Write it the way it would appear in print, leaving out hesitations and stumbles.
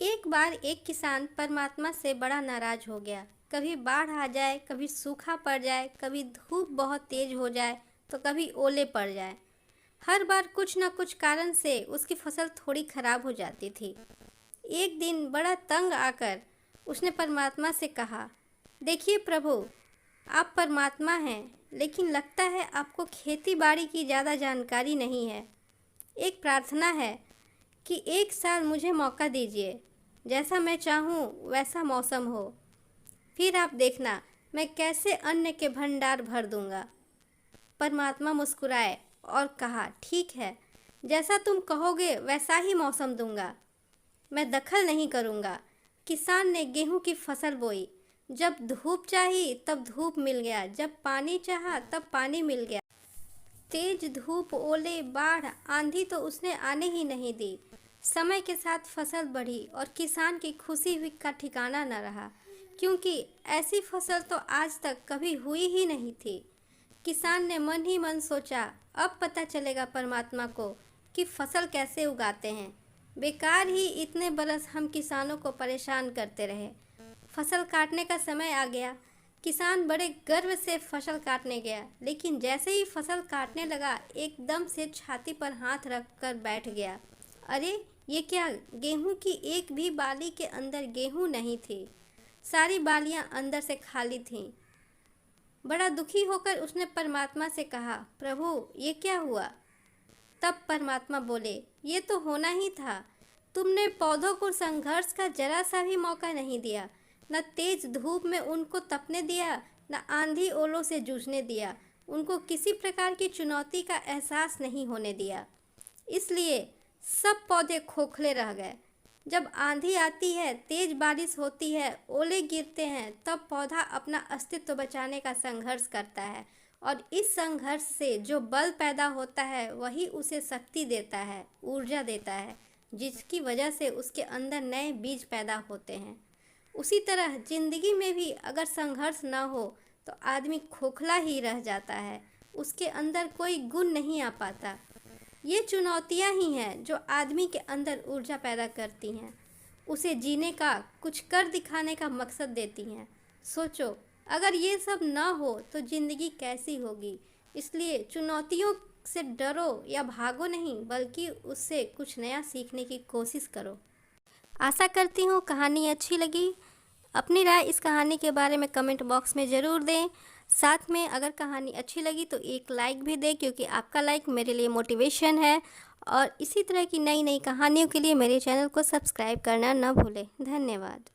एक बार एक किसान परमात्मा से बड़ा नाराज हो गया। कभी बाढ़ आ जाए, कभी सूखा पड़ जाए, कभी धूप बहुत तेज हो जाए तो कभी ओले पड़ जाए। हर बार कुछ न कुछ कारण से उसकी फसल थोड़ी खराब हो जाती थी। एक दिन बड़ा तंग आकर उसने परमात्मा से कहा, देखिए प्रभु, आप परमात्मा हैं, लेकिन लगता है आपको खेती बाड़ी की ज़्यादा जानकारी नहीं है। एक प्रार्थना है कि एक साल मुझे मौका दीजिए, जैसा मैं चाहूँ वैसा मौसम हो। फिर आप देखना मैं कैसे अन्न के भंडार भर दूंगा। परमात्मा मुस्कुराए और कहा, ठीक है, जैसा तुम कहोगे वैसा ही मौसम दूंगा, मैं दखल नहीं करूंगा। किसान ने गेहूं की फसल बोई। जब धूप चाही तब धूप मिल गया, जब पानी चाहा तब पानी मिल गया। तेज धूप, ओले, बाढ़, आंधी तो उसने आने ही नहीं दी। समय के साथ फसल बढ़ी और किसान की खुशी हुई का ठिकाना न रहा, क्योंकि ऐसी फसल तो आज तक कभी हुई ही नहीं थी। किसान ने मन ही मन सोचा, अब पता चलेगा परमात्मा को कि फसल कैसे उगाते हैं। बेकार ही इतने बरस हम किसानों को परेशान करते रहे। फसल काटने का समय आ गया। किसान बड़े गर्व से फसल काटने गया, लेकिन जैसे ही फसल काटने लगा एकदम से छाती पर हाथ रख कर बैठ गया। अरे ये क्या, गेहूं की एक भी बाली के अंदर गेहूं नहीं थी। सारी बालियां अंदर से खाली थीं। बड़ा दुखी होकर उसने परमात्मा से कहा, प्रभु ये क्या हुआ? तब परमात्मा बोले, ये तो होना ही था। तुमने पौधों को संघर्ष का जरा सा भी मौका नहीं दिया। न तेज धूप में उनको तपने दिया, न आंधी ओलों से जूझने दिया। उनको किसी प्रकार की चुनौती का एहसास नहीं होने दिया। इसलिए सब पौधे खोखले रह गए। जब आंधी आती है, तेज बारिश होती है, ओले गिरते हैं, तब पौधा अपना अस्तित्व बचाने का संघर्ष करता है, और इस संघर्ष से जो बल पैदा होता है वही उसे शक्ति देता है, ऊर्जा देता है, जिसकी वजह से उसके अंदर नए बीज पैदा होते हैं। उसी तरह जिंदगी में भी अगर संघर्ष न हो तो आदमी खोखला ही रह जाता है, उसके अंदर कोई गुण नहीं आ पाता। ये चुनौतियाँ ही हैं जो आदमी के अंदर ऊर्जा पैदा करती हैं, उसे जीने का, कुछ कर दिखाने का मकसद देती हैं। सोचो, अगर ये सब ना हो तो ज़िंदगी कैसी होगी। इसलिए चुनौतियों से डरो या भागो नहीं, बल्कि उससे कुछ नया सीखने की कोशिश करो। आशा करती हूँ कहानी अच्छी लगी। अपनी राय इस कहानी के बारे में कमेंट बॉक्स में ज़रूर दें। साथ में अगर कहानी अच्छी लगी तो एक लाइक भी दें, क्योंकि आपका लाइक मेरे लिए मोटिवेशन है। और इसी तरह की नई नई कहानियों के लिए मेरे चैनल को सब्सक्राइब करना न भूलें। धन्यवाद।